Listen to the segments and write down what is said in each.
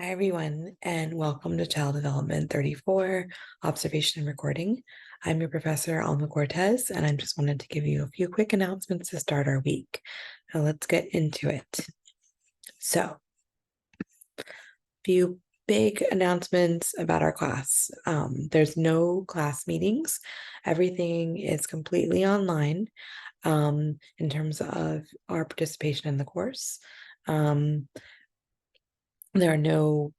Hi, everyone, and welcome to Child Development 34, Observation and Recording. I'm your professor, Alma Cortez, and I just wanted to give you a few quick announcements to start our week. Now let's get into it. So, few big announcements about our class. There's no class meetings. Everything is completely online in terms of our participation in the course. There are no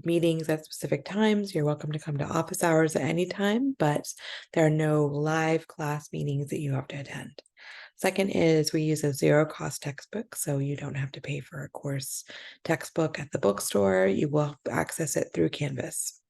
meetings at specific times. You're welcome to come to office hours at any time, but there are no live class meetings that you have to attend. Second is we use a zero cost textbook, so you don't have to pay for a course textbook at the bookstore. You will access it through Canvas.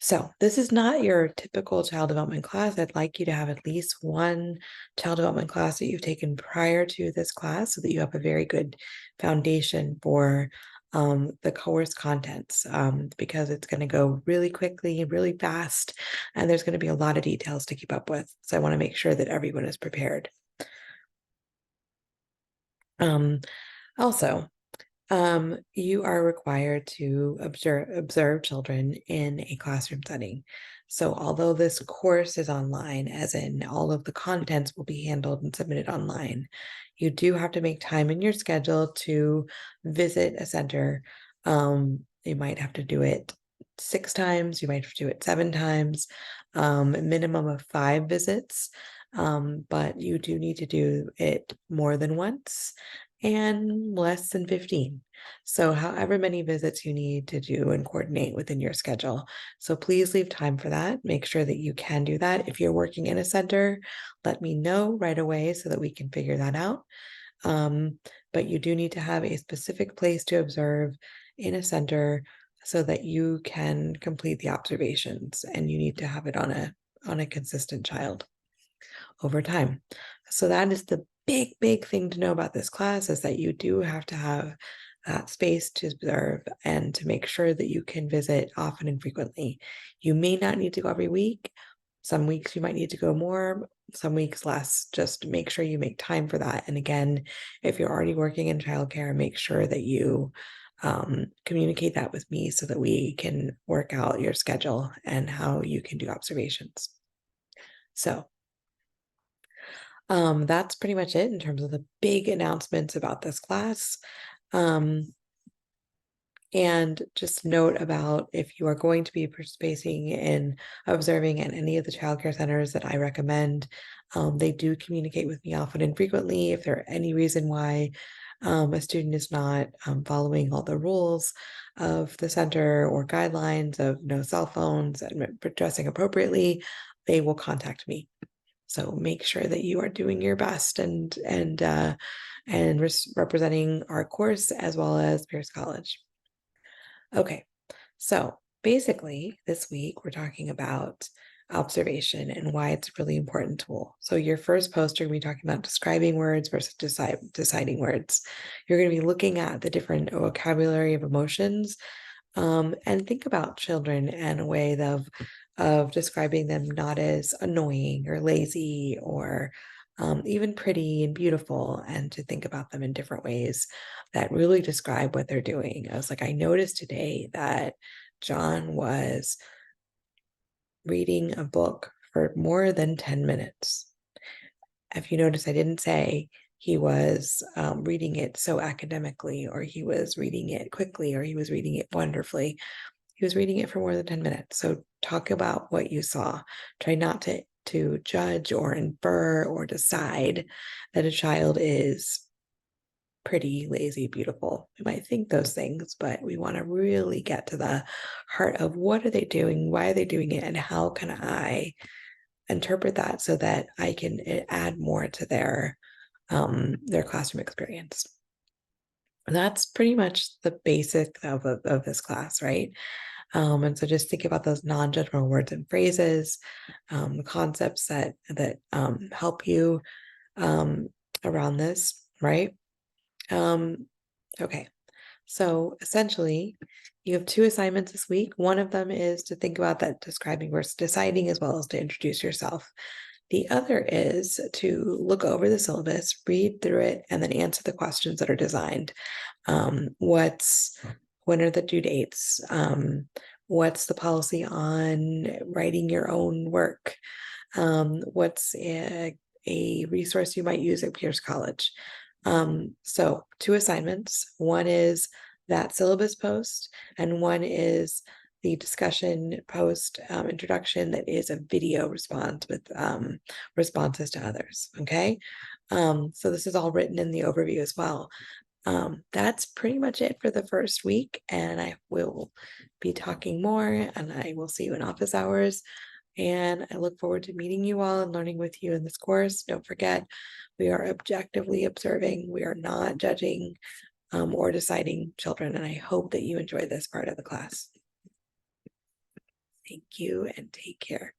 So this is not your typical child development class. I'd like you to have at least one child development class that you've taken prior to this class so that you have a very good foundation for the course contents because it's going to go really quickly, really fast, and there's going to be a lot of details to keep up with. So I want to make sure that everyone is prepared. Also, you are required to observe children in a classroom setting. So although this course is online, as in all of the contents will be handled and submitted online, you do have to make time in your schedule to visit a center. You might have to do it 6 times, you might have to do it 7 times, a minimum of 5 visits. But you do need to do it more than once and less than 15. So, however many visits you need to do and coordinate within your schedule. So, please leave time for that. Make sure that you can do that. If you're working in a center, let me know right away so that we can figure that out. But you do need to have a specific place to observe in a center so that you can complete the observations, and you need to have it on a consistent child over time. So that is the big thing to know about this class, is that you do have to have that space to observe and to make sure that you can visit often and frequently. You may not need to go every week. Some weeks you might need to go more, some weeks less. Just make sure you make time for that. And again, if you're already working in childcare, make sure that you communicate that with me so that we can work out your schedule and how you can do observations. So that's pretty much it in terms of the big announcements about this class. And just note about, if you are going to be participating in observing at any of the childcare centers that I recommend, they do communicate with me often and frequently if there any reason why a student is not following all the rules of the center or guidelines of no cell phones and dressing appropriately. They will contact me. So make sure that you are doing your best and representing our course as well as Pierce College. Okay, so basically this week we're talking about observation and why it's a really important tool. So your first post, you're going to be talking about describing words versus deciding words. You're going to be looking at the different vocabulary of emotions, and think about children in a way of describing them not as annoying or lazy or even pretty and beautiful, and to think about them in different ways that really describe what they're doing. I was like, I noticed today that John was reading a book for more than 10 minutes. If you notice, I didn't say he was reading it so academically, or he was reading it quickly, or he was reading it wonderfully. He was reading it for more than 10 minutes. So talk about what you saw. Try not to judge or infer or decide that a child is pretty, lazy, beautiful. We might think those things, but we want to really get to the heart of what are they doing, why are they doing it, and how can I interpret that so that I can add more to their classroom experience. And that's pretty much the basic of this class, right? And so just think about those non-judgmental words and phrases, concepts that help you around this, right? Okay, so essentially, you have 2 assignments this week. One of them is to think about that describing versus deciding, as well as to introduce yourself. The other is to look over the syllabus, read through it, and then answer the questions that are designed. When are the due dates? What's the policy on writing your own work? What's a resource you might use at Pierce College? So 2 assignments. One is that syllabus post, and one is the discussion post introduction that is a video response with responses to others. Okay. So this is all written in the overview as well. That's pretty much it for the first week, and I will be talking more, and I will see you in office hours. And I look forward to meeting you all and learning with you in this course. Don't forget, we are objectively observing, we are not judging or deciding children, and I hope that you enjoy this part of the class. Thank you and take care.